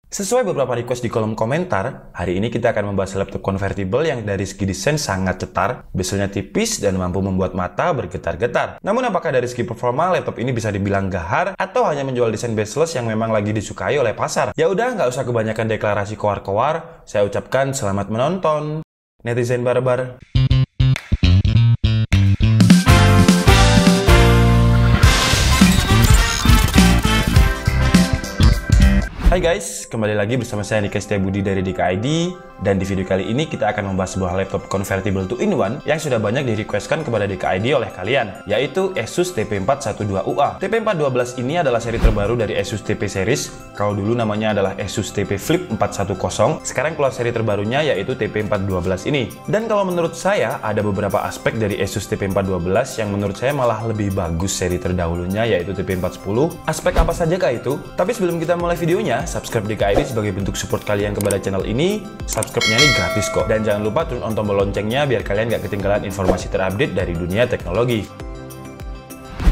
Sesuai beberapa request di kolom komentar, hari ini kita akan membahas laptop convertible yang dari segi desain sangat cetar, bezelnya tipis, dan mampu membuat mata bergetar-getar. Namun apakah dari segi performa, laptop ini bisa dibilang gahar, atau hanya menjual desain bezel yang memang lagi disukai oleh pasar? Ya udah, nggak usah kebanyakan deklarasi koar-koar, saya ucapkan selamat menonton, netizen barbar. Hai guys, kembali lagi bersama saya Nika Setiabudi dari DKID, dan di video kali ini kita akan membahas sebuah laptop convertible 2-in-1 yang sudah banyak di-requestkan kepada DKID oleh kalian, yaitu Asus TP412UA. TP412 ini adalah seri terbaru dari Asus TP series. Kalau dulu namanya adalah Asus TP Flip 410, sekarang keluar seri terbarunya yaitu TP412 ini. Dan kalau menurut saya, ada beberapa aspek dari Asus TP412 yang menurut saya malah lebih bagus seri terdahulunya yaitu TP410. Aspek apa saja kah itu? Tapi sebelum kita mulai videonya, subscribe DKID sebagai bentuk support kalian kepada channel ini. Subscribe-nya ini gratis kok. Dan jangan lupa turn on tombol loncengnya biar kalian gak ketinggalan informasi terupdate dari dunia teknologi.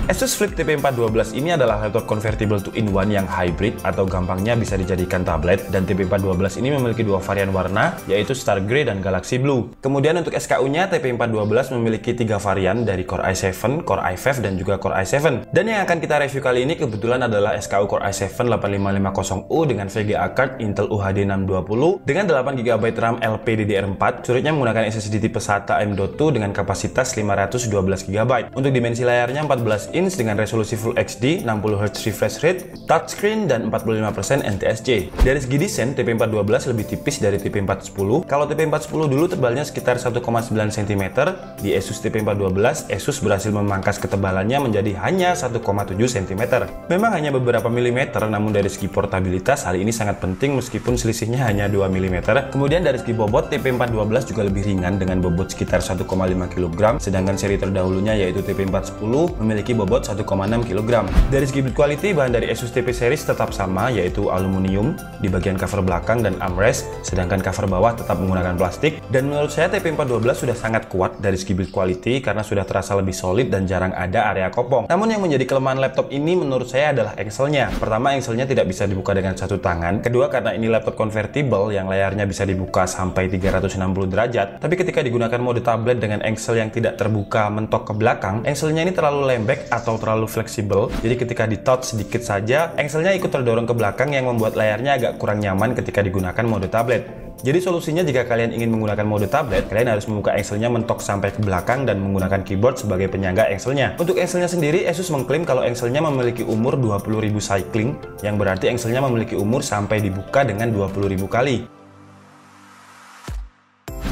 Asus Flip TP412 ini adalah laptop convertible 2-in-1 yang hybrid atau gampangnya bisa dijadikan tablet, dan TP412 ini memiliki dua varian warna yaitu Star Grey dan Galaxy Blue. Kemudian untuk SKU-nya TP412 memiliki 3 varian dari Core i7, Core i5, dan juga Core i7. Dan yang akan kita review kali ini kebetulan adalah SKU Core i7 8550U dengan VGA card Intel UHD 620 dengan 8GB RAM LPDDR4. Storage-nya menggunakan SSD tipe SATA M.2 dengan kapasitas 512GB. Untuk dimensi layarnya 14 inch dengan resolusi Full HD, 60Hz refresh rate, touchscreen, dan 45% NTSC. Dari segi desain, TP412 lebih tipis dari TP410. Kalau TP410 dulu tebalnya sekitar 1,9 cm, di Asus TP412, Asus berhasil memangkas ketebalannya menjadi hanya 1,7 cm. Memang hanya beberapa milimeter, namun dari segi portabilitas, hal ini sangat penting meskipun selisihnya hanya 2 mm. Kemudian dari segi bobot, TP412 juga lebih ringan dengan bobot sekitar 1,5 kg, sedangkan seri terdahulunya yaitu TP410 memiliki bobot 1,6 kg. Dari segi build quality, bahan dari Asus TP series tetap sama, yaitu aluminium di bagian cover belakang dan armrest, sedangkan cover bawah tetap menggunakan plastik. Dan menurut saya TP412 sudah sangat kuat dari segi build quality karena sudah terasa lebih solid dan jarang ada area kopong. Namun yang menjadi kelemahan laptop ini menurut saya adalah engselnya. Pertama, engselnya tidak bisa dibuka dengan satu tangan. Kedua, karena ini laptop convertible yang layarnya bisa dibuka sampai 360 derajat, tapi ketika digunakan mode tablet dengan engsel yang tidak terbuka mentok ke belakang, engselnya ini terlalu lembek atau terlalu fleksibel, jadi ketika di touch sedikit saja, engselnya ikut terdorong ke belakang yang membuat layarnya agak kurang nyaman ketika digunakan mode tablet. Jadi solusinya jika kalian ingin menggunakan mode tablet, kalian harus membuka engselnya mentok sampai ke belakang dan menggunakan keyboard sebagai penyangga engselnya. Untuk engselnya sendiri, Asus mengklaim kalau engselnya memiliki umur 20.000 cycling, yang berarti engselnya memiliki umur sampai dibuka dengan 20.000 kali.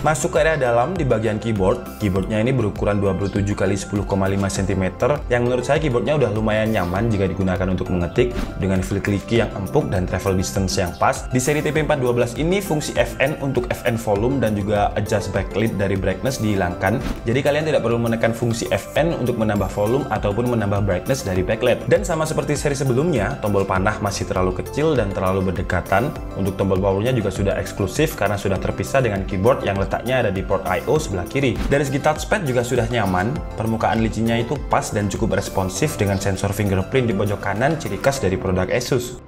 Masuk ke area dalam di bagian keyboardnya ini berukuran 27 x 10,5 cm, yang menurut saya keyboardnya udah lumayan nyaman jika digunakan untuk mengetik dengan feel clicky yang empuk dan travel distance yang pas. Di seri TP412 ini fungsi FN untuk FN volume dan juga adjust backlit dari brightness dihilangkan, jadi kalian tidak perlu menekan fungsi FN untuk menambah volume ataupun menambah brightness dari backlit. Dan sama seperti seri sebelumnya, tombol panah masih terlalu kecil dan terlalu berdekatan. Untuk tombol powernya juga sudah eksklusif karena sudah terpisah dengan keyboard yang letaknya ada di port I/O sebelah kiri. Dari segi touchpad juga sudah nyaman, permukaan licinnya itu pas dan cukup responsif dengan sensor fingerprint di pojok kanan, ciri khas dari produk Asus.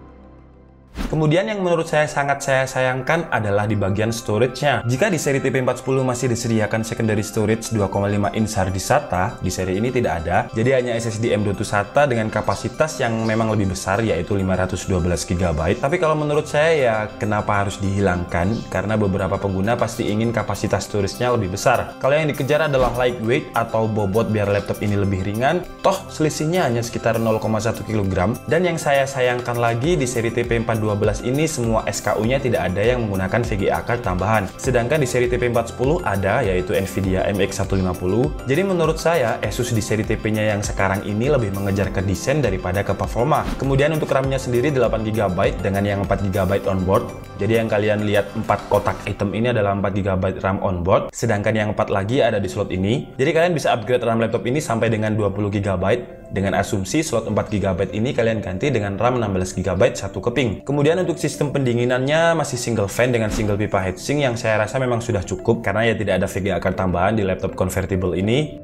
Kemudian yang menurut saya sangat saya sayangkan adalah di bagian storage-nya. Jika di seri TP410 masih disediakan secondary storage 2,5 inch hard disk SATA, di seri ini tidak ada. Jadi hanya SSD M.2 SATA dengan kapasitas yang memang lebih besar yaitu 512GB. Tapi kalau menurut saya ya kenapa harus dihilangkan? Karena beberapa pengguna pasti ingin kapasitas storage-nya lebih besar. Kalau yang dikejar adalah lightweight atau bobot biar laptop ini lebih ringan, toh selisihnya hanya sekitar 0,1 kg. Dan yang saya sayangkan lagi di seri TP412 ini semua SKU-nya tidak ada yang menggunakan VGA card tambahan. Sedangkan di seri TP410 ada, yaitu Nvidia MX 150. Jadi menurut saya Asus di seri TP-nya yang sekarang ini lebih mengejar ke desain daripada ke performa. Kemudian untuk RAM-nya sendiri 8GB dengan yang 4GB onboard. Jadi yang kalian lihat 4 kotak item ini adalah 4GB RAM onboard, sedangkan yang 4 lagi ada di slot ini. Jadi kalian bisa upgrade RAM laptop ini sampai dengan 20GB. Dengan asumsi slot 4GB ini kalian ganti dengan RAM 16GB satu keping. Kemudian untuk sistem pendinginannya masih single fan dengan single pipa heatsink yang saya rasa memang sudah cukup karena ya tidak ada VGA card tambahan di laptop convertible ini.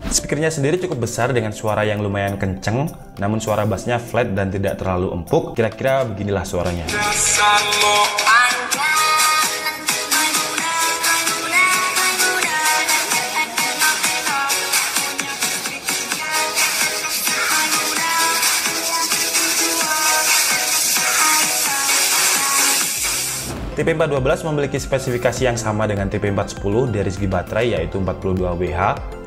Speakernya sendiri cukup besar dengan suara yang lumayan kenceng, namun suara bassnya flat dan tidak terlalu empuk. Kira-kira beginilah suaranya. TP412 memiliki spesifikasi yang sama dengan TP410 dari segi baterai, yaitu 42 Wh,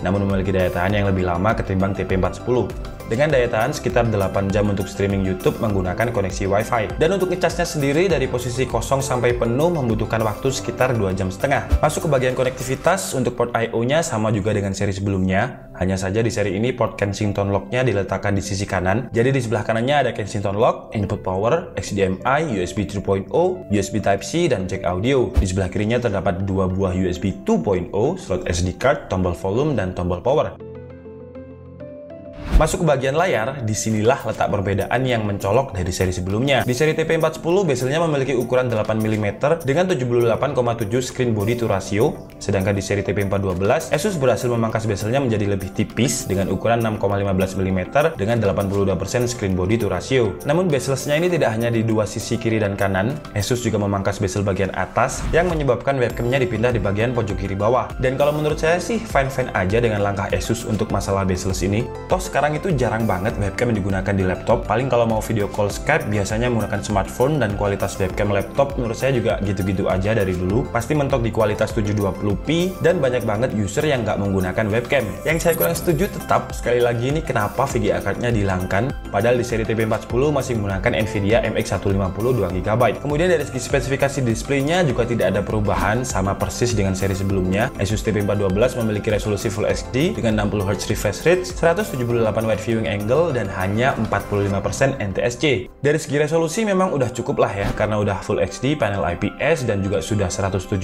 namun memiliki daya tahan yang lebih lama ketimbang TP410. Dengan daya tahan sekitar 8 jam untuk streaming YouTube menggunakan koneksi Wi-Fi. Dan untuk ngecasnya sendiri dari posisi kosong sampai penuh membutuhkan waktu sekitar 2,5 jam. Masuk ke bagian konektivitas, untuk port I/O-nya sama juga dengan seri sebelumnya. Hanya saja di seri ini port Kensington lock-nya diletakkan di sisi kanan. Jadi di sebelah kanannya ada Kensington lock, input power, HDMI, USB 3.0, USB Type-C, dan jack audio. Di sebelah kirinya terdapat 2 buah USB 2.0, slot SD card, tombol volume, dan tombol power. Masuk ke bagian layar, disinilah letak perbedaan yang mencolok dari seri sebelumnya. Di seri TP410, bezelnya memiliki ukuran 8 mm dengan 78,7 screen body to ratio, sedangkan di seri TP412, Asus berhasil memangkas bezelnya menjadi lebih tipis dengan ukuran 6,15 mm dengan 82% screen body to ratio. Namun bezelsnya ini tidak hanya di dua sisi kiri dan kanan, Asus juga memangkas bezel bagian atas yang menyebabkan webcamnya dipindah di bagian pojok kiri bawah. Dan kalau menurut saya sih fine-fine aja dengan langkah Asus untuk masalah bezels ini. Toh sekarang itu jarang banget webcam yang digunakan di laptop. Paling kalau mau video call Skype biasanya menggunakan smartphone, dan kualitas webcam laptop menurut saya juga gitu-gitu aja dari dulu. Pasti mentok di kualitas 720p dan banyak banget user yang nggak menggunakan webcam. Yang saya kurang setuju tetap sekali lagi ini kenapa VGA card-nya dihilangkan, padahal di seri TP410 masih menggunakan Nvidia MX 150 2GB. Kemudian dari segi spesifikasi displaynya juga tidak ada perubahan, sama persis dengan seri sebelumnya. Asus TP412 memiliki resolusi Full HD dengan 60Hz refresh rate, 178 wide viewing angle, dan hanya 45% NTSC. Dari segi resolusi memang udah cukup lah ya, karena udah Full HD, panel IPS, dan juga sudah 178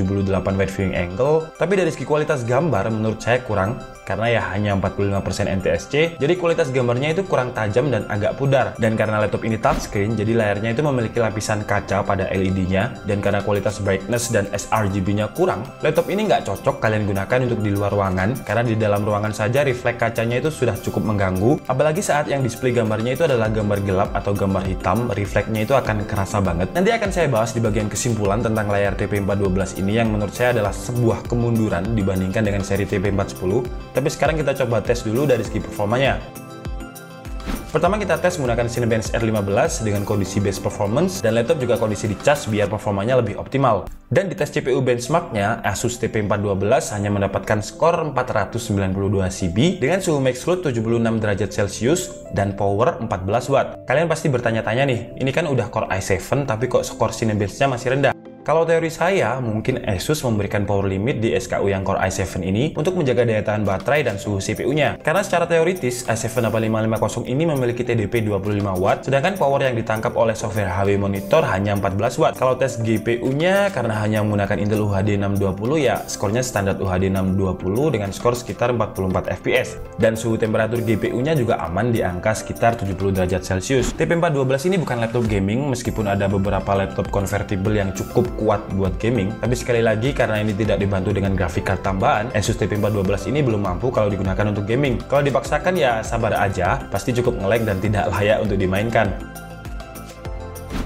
wide viewing angle. Tapi dari segi kualitas gambar menurut saya kurang, karena ya hanya 45% NTSC, jadi kualitas gambarnya itu kurang tajam dan agak pudar. Dan karena laptop ini touchscreen, jadi layarnya itu memiliki lapisan kaca pada LED-nya, dan karena kualitas brightness dan sRGB-nya kurang, laptop ini nggak cocok kalian gunakan untuk di luar ruangan, karena di dalam ruangan saja refleks kacanya itu sudah cukup mengganggu. Apalagi saat yang display gambarnya itu adalah gambar gelap atau gambar hitam, refleksnya itu akan kerasa banget. Nanti akan saya bahas di bagian kesimpulan tentang layar TP412 ini yang menurut saya adalah sebuah kemunduran dibandingkan dengan seri TP410. Tapi sekarang kita coba tes dulu dari segi performanya. Pertama kita tes menggunakan Cinebench R15 dengan kondisi base performance, dan laptop juga kondisi dicas biar performanya lebih optimal. Dan di tes CPU benchmarknya, Asus TP412 hanya mendapatkan skor 492 CB dengan suhu max load 76 derajat Celcius dan power 14 watt. Kalian pasti bertanya-tanya nih, ini kan udah Core i7 tapi kok skor Cinebench-nya masih rendah? Kalau teori saya, mungkin Asus memberikan power limit di SKU yang Core i7 ini untuk menjaga daya tahan baterai dan suhu CPU-nya. Karena secara teoritis, i7 8550 ini memiliki TDP 25 watt, sedangkan power yang ditangkap oleh software HW Monitor hanya 14 watt. Kalau tes GPU-nya, karena hanya menggunakan Intel UHD 620, ya skornya standar UHD 620 dengan skor sekitar 44 fps. Dan suhu temperatur GPU-nya juga aman di angka sekitar 70 derajat Celcius. TP412 ini bukan laptop gaming, meskipun ada beberapa laptop convertible yang cukup kuat buat gaming, tapi sekali lagi karena ini tidak dibantu dengan grafik card tambahan, Asus TP412 ini belum mampu kalau digunakan untuk gaming. Kalau dipaksakan ya sabar aja, pasti cukup nge-lag dan tidak layak untuk dimainkan.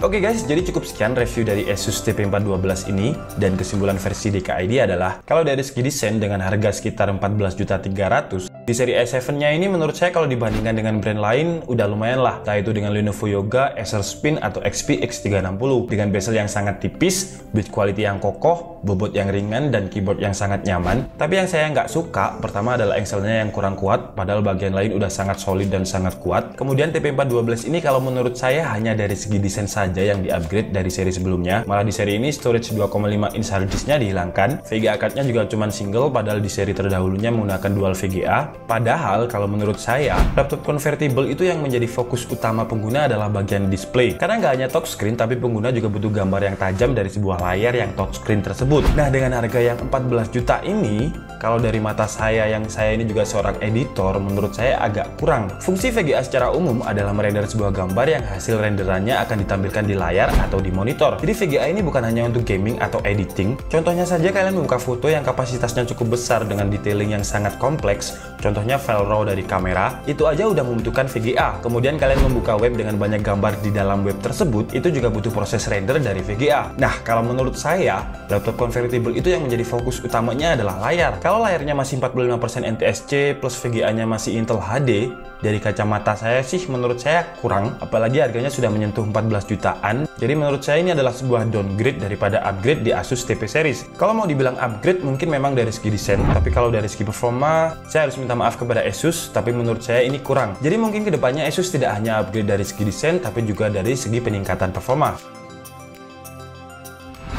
Oke guys, jadi cukup sekian review dari Asus TP412 ini, dan kesimpulan versi DKID adalah kalau dari segi desain dengan harga sekitar 14.300.000, di seri i7-nya ini menurut saya kalau dibandingkan dengan brand lain udah lumayan lah, entah itu dengan Lenovo Yoga, Acer Spin, atau XP X360 dengan bezel yang sangat tipis, build quality yang kokoh, bobot yang ringan, dan keyboard yang sangat nyaman. Tapi yang saya nggak suka pertama adalah engselnya yang kurang kuat, padahal bagian lain udah sangat solid dan sangat kuat. Kemudian TP412 ini kalau menurut saya hanya dari segi desain saja yang di-upgrade dari seri sebelumnya. Malah di seri ini storage 2,5 inch hard disk-nya dihilangkan. VGA card-nya juga cuma single, padahal di seri terdahulunya menggunakan dual VGA. Padahal kalau menurut saya, laptop convertible itu yang menjadi fokus utama pengguna adalah bagian display. Karena nggak hanya touchscreen, tapi pengguna juga butuh gambar yang tajam dari sebuah layar yang touchscreen tersebut. Nah, dengan harga yang 14 juta ini, kalau dari mata saya yang saya ini juga seorang editor, menurut saya agak kurang. Fungsi VGA secara umum adalah merender sebuah gambar yang hasil renderannya akan ditampilkan di layar atau di monitor. Jadi VGA ini bukan hanya untuk gaming atau editing. Contohnya saja kalian membuka foto yang kapasitasnya cukup besar dengan detailing yang sangat kompleks, contohnya file RAW dari kamera, itu aja udah membutuhkan VGA. Kemudian kalian membuka web dengan banyak gambar di dalam web tersebut, itu juga butuh proses render dari VGA. Nah, kalau menurut saya, laptop convertible itu yang menjadi fokus utamanya adalah layar. Kalau layarnya masih 45% NTSC plus VGA-nya masih Intel HD, dari kacamata saya sih menurut saya kurang, apalagi harganya sudah menyentuh 14 jutaan. Jadi menurut saya ini adalah sebuah downgrade daripada upgrade di Asus TP series. Kalau mau dibilang upgrade mungkin memang dari segi desain, tapi kalau dari segi performa, saya harus minta maaf kepada Asus, tapi menurut saya ini kurang. Jadi mungkin kedepannya Asus tidak hanya upgrade dari segi desain, tapi juga dari segi peningkatan performa.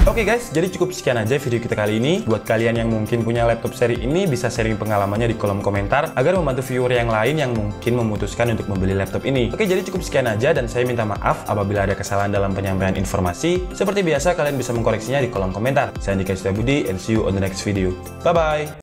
Oke guys, jadi cukup sekian aja video kita kali ini. Buat kalian yang mungkin punya laptop seri ini, bisa sharing pengalamannya di kolom komentar agar membantu viewer yang lain yang mungkin memutuskan untuk membeli laptop ini. Oke, jadi cukup sekian aja dan saya minta maaf apabila ada kesalahan dalam penyampaian informasi. Seperti biasa, kalian bisa mengkoreksinya di kolom komentar. Saya Andika Setiabudi and see you on the next video. Bye-bye!